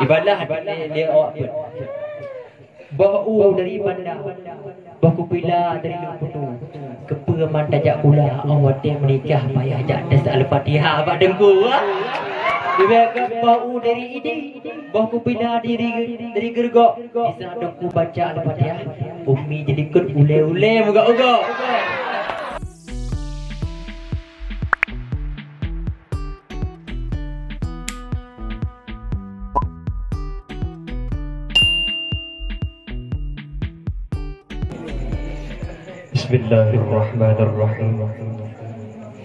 Ibalah dia awak pun. Bau dari mana? Baku pila dari luputu. Kepa man tajak pula awak dia menikah payah jak des al-Fatihah abak dengku. Dia bau dari ini. Baku pila dari gergok. Bisa dengku baca al-Fatihah. Umi jadi kut ule-ule muka-muka. Bismillahirrahmanirrahim.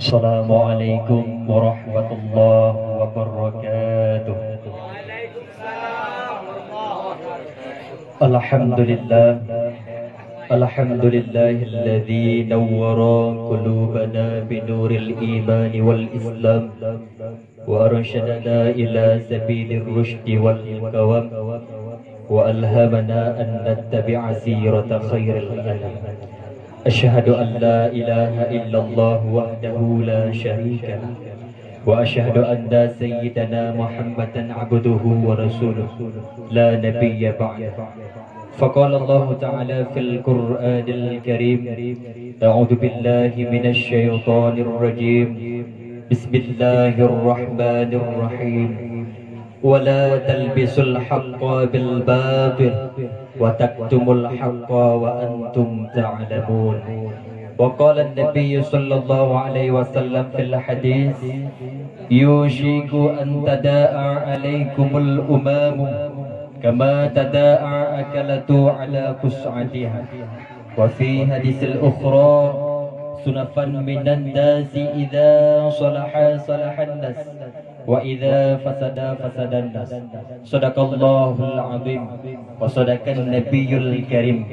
Assalamualaikum warahmatullahi wabarakatuh. Alhamdulillah. Alhamdulillahilladzi nawwara qulubana binuril iman wal islam wa arsyadana ila sabilir rusydi wal qawam wa alhamana an nattabi'a sirata khairil anam. Asyhadu an la ilaha illallah wahdahu la syarika lah wa asyhadu anna sayyidana Muhammadan abduhu wa rasuluhu la nabiyya ba'dah. Faqala Allah ta'ala fil Qur'anil Karim, a'udzu billahi minasy syaithanir rajim. Bismillahirrahmanirrahim. Wala talbisul haqqa bil batil wa taktumul haqqa wa antum ta'lamun. Wa qala an-nabiy sallallahu alaihi wasallam fil hadis, yushiku an tada'a alaikumul umamu kama tada'a akalatu ala qus'atiha. Wa fi hadisil ukhra, sunafan minan nasi idza salaha salahan nas wa idza fasada fasadan nas. Sadaqallahul azim wa sadaqan nabiyyul karim.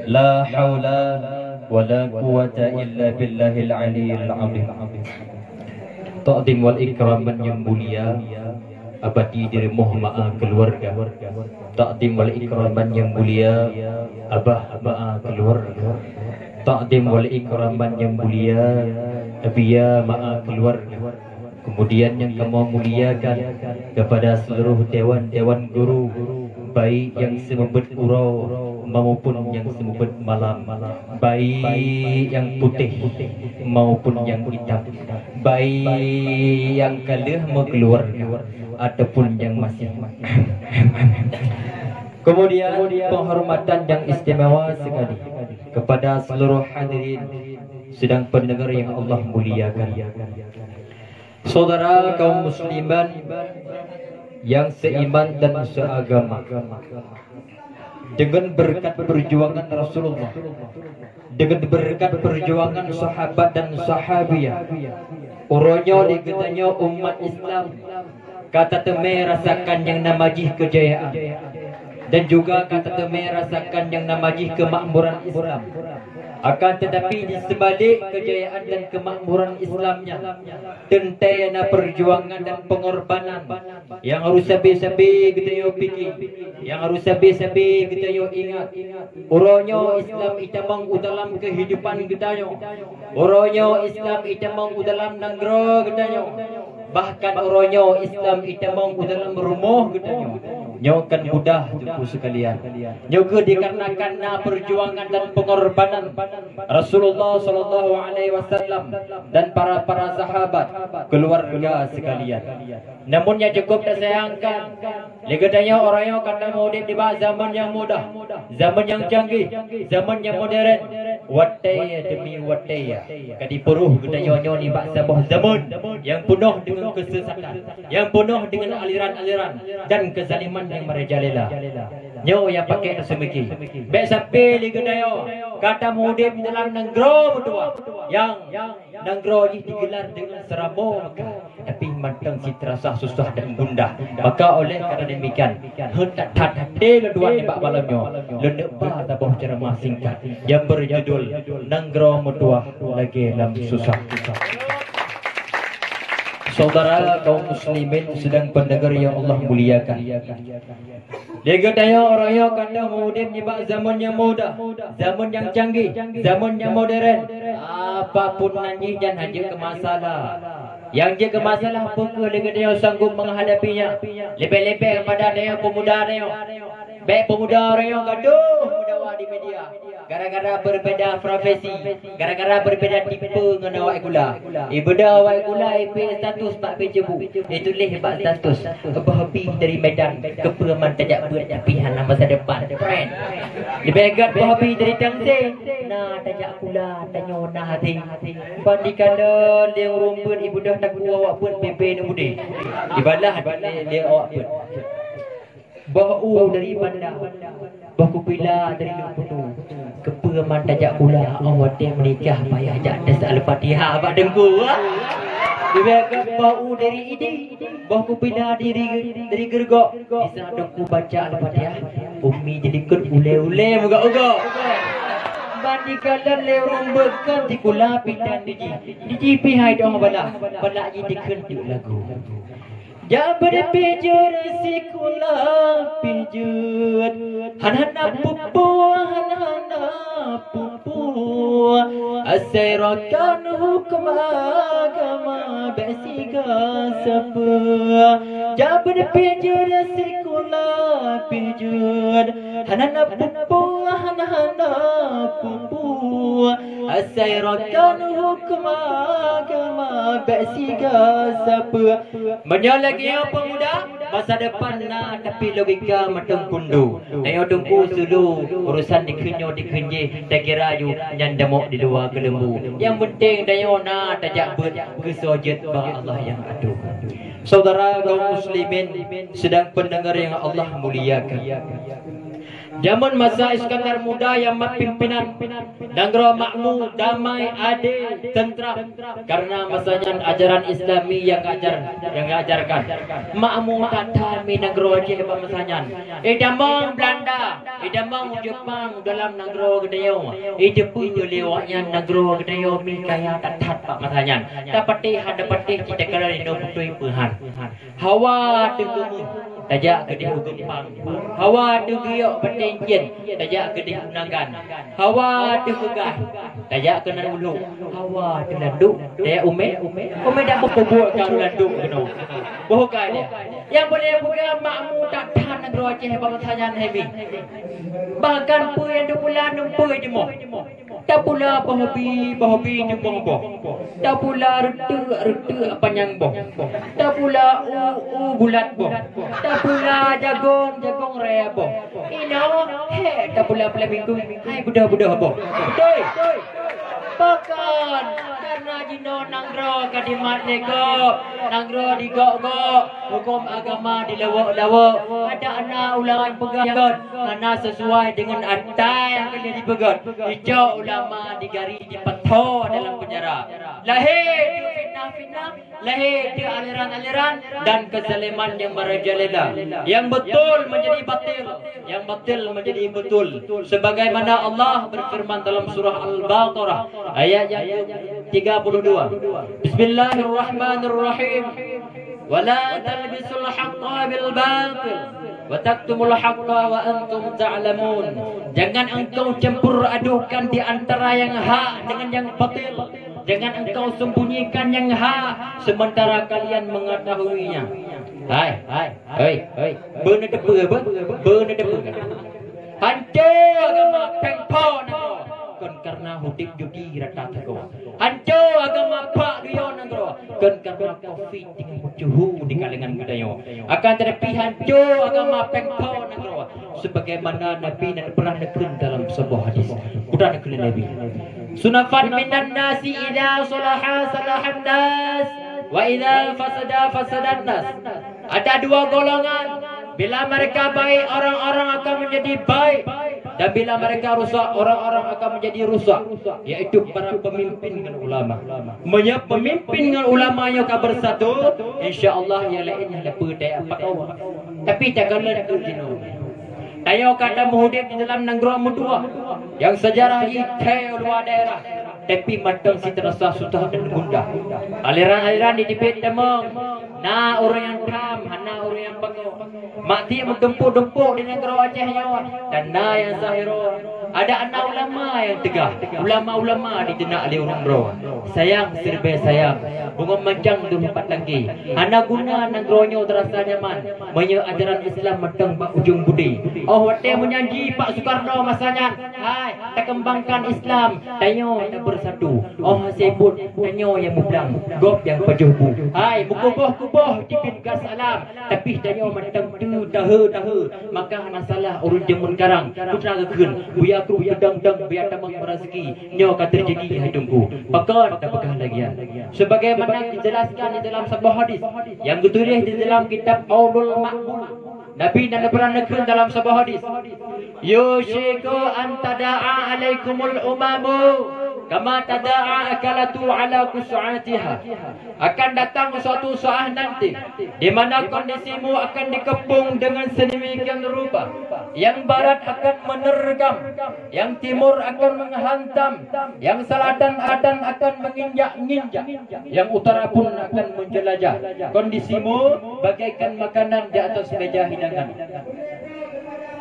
La haula wa la quwwata illa billahil aliyyil azim. Ta'zim wal ikraman yang mulia abadi dari muhma'a keluarga. Ta'zim wal ikraman yang mulia abah ma'a keluarga. Ta'zim wal ikraman yang mulia abiya ma'a keluarga. Kemudian yang kamu muliakan kepada seluruh dewan-dewan guru, baik yang semebet urau maupun yang semebet malam, baik yang putih maupun yang hitam, baik yang kalah mau keluarga ataupun yang masih. Kemudian penghormatan yang istimewa sekali kepada seluruh hadirin sedang pendengar yang Allah muliakan. Saudara kaum musliman yang seiman dan seagama, dengan berkat perjuangan Rasulullah, dengan berkat perjuangan sahabat dan sahabiyah, uronyo digetanya umat Islam kata teme rasakan yang namanya kejayaan, dan juga kata teme rasakan yang namanya kemakmuran Islam. Akan tetapi di sebalik kejayaan dan kemakmuran Islamnya, tentera perjuangan dan pengorbanan yang harus sabi-sabi kita yo fikir, yang harus sabi-sabi kita yo ingat. Uronyo Islam itamang dalam kehidupan kita yo. Uronyo Islam itamang dalam negara kita yo. Bahkan uronyo Islam itamang dalam rumah kita yo. Nyokan mudah tuku sekalian. Nyoga dikarenakan perjuangan dan pengorbanan Rasulullah sallallahu alaihi wasallam dan para sahabat, keluarga sekalian. Namun yang cukup tak sayangkan, legadanya orang yang kata mau hidup di zaman yang mudah, zaman yang canggih, zaman yang modern. Wataya demi wataya, kadi peruh gedanya ni sebuah zaman yang penuh dengan kesesatan, yang penuh dengan aliran-aliran dan kezaliman yang merajalela. Nyo yang pakai semiki. Baik sampai li gedaya kata mudip dalam negara berdua yang negara ini digelar dengan seramo maka tapi mantang si terasa susah dan gundah. Maka oleh kerana demikian hendak hati kedua ni bak malamnya lenek ba tabuh ceramah singkat yang berjudul negara berdua lagi dalam susah. Saudara kaum muslimin sedang pendengar yang Allah muliakan. Dia katanya orang yang kata mudin ni bak zaman yang mudah, zaman yang canggih, zaman yang modern. Apapun nanti jangan haji ke masalah. Yang jaga masalah pukul dengan dia sanggup menghadapinya. Lebih-lebih kepada dia pemuda dia. Baik pemuda dia gaduh muda di media. Gara-gara berbeza profesi, gara-gara berbeza tipe dengan awak gula. Beda awak gula IP status pak pejebu. Itu leh pak status. Berhobi dari Medan ke Peraman tajak buat pilihan masa depan. Friend. Lebih agak berhobi dari Tangsel. Nah tajak gula tanya nah hati. Pandikan dia rumput ibu dah tak awak pun PP ni mudi. Ibalah dia awak pun. Bau dari bandar. Baku pila dari Luputu. Keperaman tajak pula awak dia menikah payah jadas Al-Fatihah abak dengku. Dia bau dari ini. Baku pila dari gergok. Di sana dengku baca Al-Fatihah. Umi jadi ikut ule-ule muka-muka. Bandingkan lewung bekan di kula pidan di jipi hai dong bala. Bala ji dikenjuk lagu. Jabar pejur si kula pejur hanana pupu asirakan hukum agama besiga sapa. Jabar pejur si kula pejur hanana pupu asirakan hukum agama besiga sapa. Menyala lagi apa muda masa depan nak tapi logika matang kundu ayo tunggu sulu urusan dikenyo dikenje tak kira you nyandamok di luar kelembu yang penting dayo nak tajak ber kesojet ba Allah yang aduh. Saudara kaum muslimin sedang pendengar yang Allah muliakan, zaman masa Iskandar Muda yang pimpinan negara makmur, damai, adil, tentram. Karena masanya ajaran Islami yang ajarkan. Makmur tatami negara Aceh masanya. Idamang Belanda, idamang Jepang dalam negara Gedayong. Idepun lewatnya negara Gedayong mi kaya tatat pak masanya. Dapati hadapati kita kala ino putui pehan. Hawa tenggemu. Tajak ke dia gempang. Hawa tu giok pentingin. Tajak ke dia unangkan. Hawa tu kegai. Tajak ke nan ulu. Hawa tu landuk. Tajak ume dah berpobok kalau landuk kena. Bohkai dia. Yang boleh buka makmur tak tahan negara Aceh bangsanya hebi. Bahkan pu yang tu pula numpai je moh. Tak pula bahabi je boh. Tak pula rete panjang boh. Tak pula bulat boh. Tak pula jagung raya boh. Ino tak pula minggu. Hai budak-budak boh. Betul. Bahkan karena jino nanggro kadimat lego, nanggro digok-gok, hukum agama dilawak-lawak. Ada anak ulangan pegat, anak sesuai dengan atai yang kena dipegat. Hijau ulama digari dipeto dalam penjara. Lahir di fitnah-fitnah, lahir di aliran-aliran dan kezaliman yang merajalela. Yang betul menjadi batil, yang batil menjadi betul. Sebagaimana Allah berfirman dalam surah Al-Baqarah ayat yang 32. Bismillahirrahmanirrahim. Wala talbisul haqqa bil batil wa taktumul haqqa wa antum ta'lamun. Jangan engkau campur adukan di antara yang hak dengan yang batil. Jangan engkau sembunyikan yang hak sementara kalian mengetahuinya. Hai. Benar depa. Hancur agama pengpon karena hudip judi rata tergo. Hancur agama pak dia negara karena covid dengan suhu di kalangan budaya. Akan tetapi hancur agama pengpon negara sebagaimana Nabi dan pernah nekun dalam sebuah hadis. Putra nekun Nabi. Sunafan minan nasi idza salaha salahan nas wa idza fasadan nas. Ada dua golongan. Bila mereka baik, orang-orang akan menjadi baik. Dan bila mereka rusak, orang-orang akan menjadi rusak. Yaitu para pemimpin dan ulama. Menyap pemimpin dan ulama yang akan bersatu, insya-Allah yang lainnya lepas dari apa kau. Tapi janganlah terjino. Ayo kata muhudib di dalam negara mutua yang sejarah itu luar daerah. Tapi matang si terasa susah dan gundah. Aliran-aliran di dipit temang. Nah orang yang kam, nah orang yang bagus. Mati mengempuk-dempuk di negara Aceh nyawa. Dan nah yang zahiro. Ada anak ulama yang tegah. Ulama-ulama ditenak oleh orang bro. sayang serba sayang. Bunga mancang dulu empat lagi. Anak guna nang ronyo terasa nyaman. Banyak ajaran Islam matang pak ujung budi. Oh wate menyanyi Pak Soekarno masanya. Hai, tak kembangkan Islam. Tanyo tak bersatu. Oh sebut tanyo yang mublang. Gop yang pejubu. Hai, bukubuh-kubuh dipin gas alam. Tapi tanyo matang tu tahu. Maka masalah urun jemun karang. Putra kekeun. Buya kru gedang-dang biar tamang rezeki. Nyo akan terjadi hidupku. Pakon tak pegah lagi. Sebagaimana dijelaskan di dalam sebuah hadis yang ditulis di dalam kitab Aulul Ma'bul. Nabi dan pernah negeri dalam sebuah hadis. Yushiku an tada'a alaikumul umamu kama tada'a akalatu ala kusu'atiha. Akan datang suatu saat nanti di mana kondisimu akan dikepung dengan sedemikian rupa. Yang barat akan menerkam, yang timur akan menghantam, yang selatan akan menginjak-injak, yang utara pun akan menjelajah. Kondisimu bagaikan makanan di atas meja hidangan.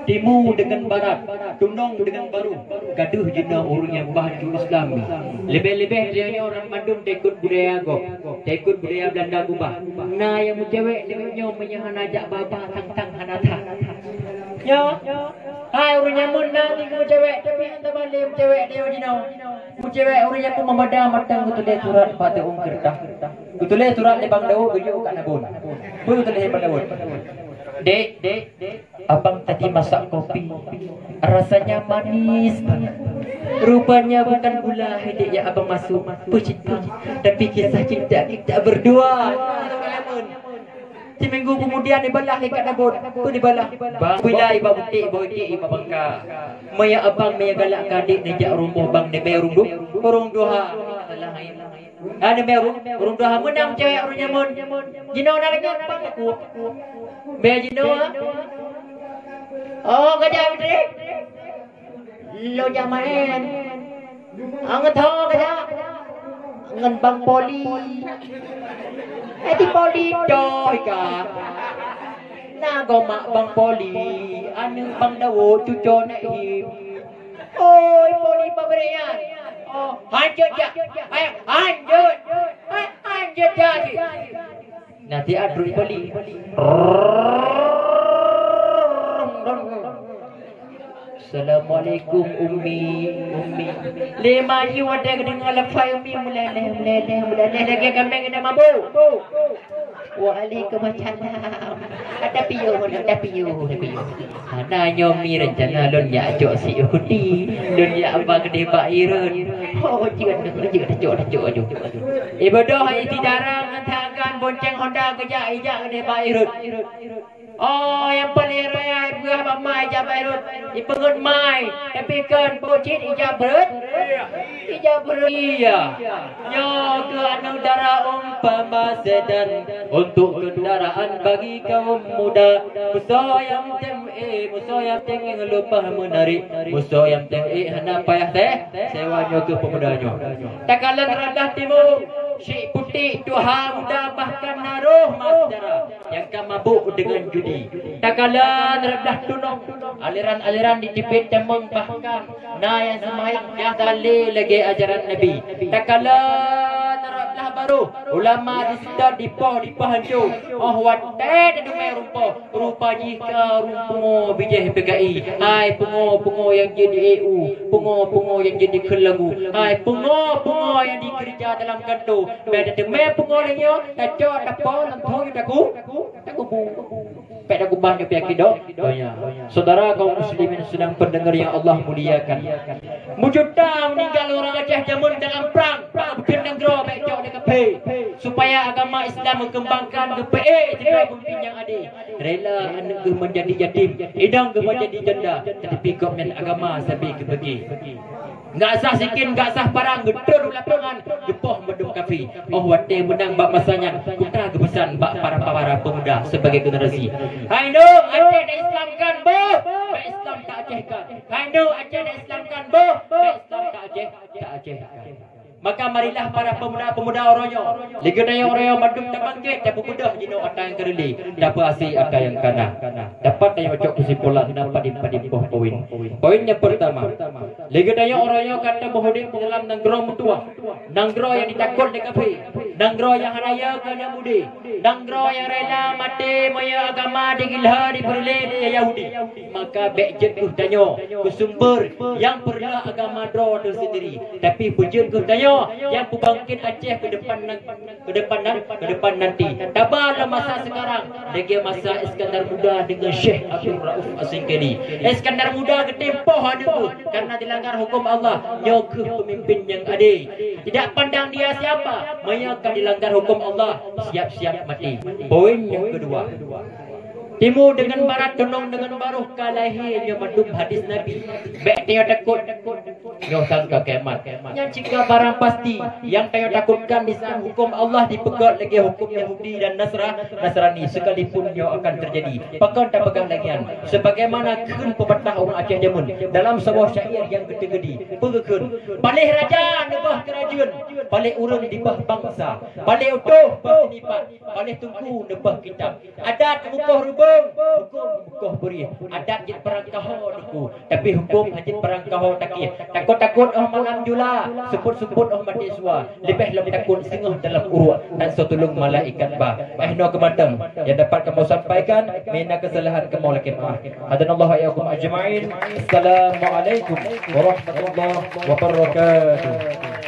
Timur dengan barat, tundong dengan baru, gaduh jena orang yang baju Islam. Lebih-lebih dia orang Bandung tekut budaya go, tekut budaya Belanda gubah. Nah yang cewek dia menyahan ajak baba tang hanata. Ya, hai orang nyamun nanti kamu cewek, tapi anda balik cewek dia jena. Kamu cewek orang yang pun memadam matang betul dia surat pada kertas. Betul dia surat di Bang Daud baju kat Nabun. Betul dia pada Daud. Dek, abang tadi masak kopi. Rasanya manis banget. Rupanya bukan gula dek ya abang masuk. Pucit. Tapi kisah cinta kita berdua. Di minggu kemudian dibalah dekat Nabun. Tu dibalah. Bang bila iba butik iba bangka. Maya abang maya galak kadik nejak rumah bang de merung Urung doha. Salah air. Ada merung doha menang cewek orang nyamun. Jino nak dengar bang aku. Bejino. Oh kerja betul. Lo jamaen. Angat ho kerja. Ngan bang poli. Di poli coy ka. Nago mak bang poli. Anu bang dawo cuco nak him. Oi poli paberian. Oh hanjut ya. Ayo hanjut. Hanjut jadi. Nanti adrus poli. Assalamualaikum Ummi. Lima you ada dengan lafai Ummi mulai lagi kami kena mabuk. Waalaikumsalam. Ada piyu. Ana nyomi rencana lon ya ajak si Yahudi, lon ya abang gede Pak Irun. Oh cuk. Ibadah hai didarang ngatakan bonceng Honda kerja ijak gede Pak Irun. Oh yang paling raya buah mamai jabarut ipengut mai tapi kan bocit ijabret iya nyo ke anu dara umpama sedan untuk kendaraan bagi kaum muda musuh yang teng lupa menarik musuh yang teng hana payah teh sewa nyo ke pemudanyo takalan rendah timur si putih tuha muda bahkan naruh mas darah yang mabuk dengan judi. Takalan rendah tunong aliran-aliran ditipit temeng bahkan nah yang semain yang tali lagi ajaran Nabi. Takalan rendah baru ulama disita dipoh hancur. Oh wate dedume rupa jika rumpungo bijih PKI. Hai pungo yang jadi EU, pungo yang jadi kelagu. Hai pungo yang dikerja dalam kantor. Beda deme pungo lenyo taco tapo lantong taku bu. Pada kubahnya pihak do. Saudara kaum muslimin sedang pendengar yang Allah muliakan. Mujuta meninggal orang Aceh jamun dalam perang negro becok dekat pe supaya agama Islam mengembangkan ke PE tidak pemimpin yang adil. Rela anak menjadi yatim, hidang menjadi janda, tetapi komen agama sampai ke pergi. Enggak sah sikin, enggak sah parang, gedur lapangan, gepoh medum kafi. Oh wate menang bak masanya, putra kebesan bak para pemuda sebagai generasi. Hai no, Aceh dah Islamkan bo, bak Islam tak Acehkan. Hai no, Aceh dah Islamkan bo, bak Islam tak Aceh. Maka marilah para pemuda-pemuda Oroyo, ligadaya Oroyo madum tabangkit, dapat mudah jino atang kerili, dapat asi atang yang kana. Dapat tayo cok kesimpulan dapat dimpoh poin. Poinnya pertama, ligadaya Oroyo kata berhudik di dalam nanggro mutua, nanggro yang ditakut dekapi, nanggro yang haraya kana budi, nanggro yang rela mati maya agama digilha diberi di Yahudi. Maka bejet ku tanyo kesumber yang pernah agama dro tersendiri, tapi pujian ku tanyo yang pembangkit Aceh ke depan nanti. Tabala masa sekarang lagi masa Iskandar Muda dengan Syekh Abdul Rauf Asingkeli. Iskandar Muda ketempoh ada karena dilanggar hukum Allah, nyokuh pemimpin yang adil. Tidak pandang dia siapa, mereka dilanggar hukum Allah, siap-siap mati. Poin yang kedua, timur dengan barat, tunung dengan baruh, kalahi yang madum hadis Nabi. Baik dia takut, nyoh tangka kemat. Yang jika barang pasti, yang tayo takutkan di sana hukum Allah dipegat lagi hukum Yahudi dan Nasrani sekalipun nyoh akan terjadi. Pegang tak pegang lagian. Sebagaimana kun pepatah orang Aceh Jamun dalam sebuah syair yang gede-gede. Pegang. Palih raja nebah kerajaan, palih urang dibah bangsa, palih utuh bah sinipat, palih tungku nebah kitab. Adat mukoh rubah, hukum bukoh beri. Adat jit perang kaho duku, tapi hukum hajit perang kaho takir. Takut-takut malam jula, sebut-sebut mati sua. Lebih lebih takut singah dalam urut dan sotulung malaikat bah. No kematang yang dapat kamu sampaikan, mina kesalahan kamu laki maaf. Hadanallahu iyyakum ajma'in. Assalamualaikum warahmatullahi wabarakatuh.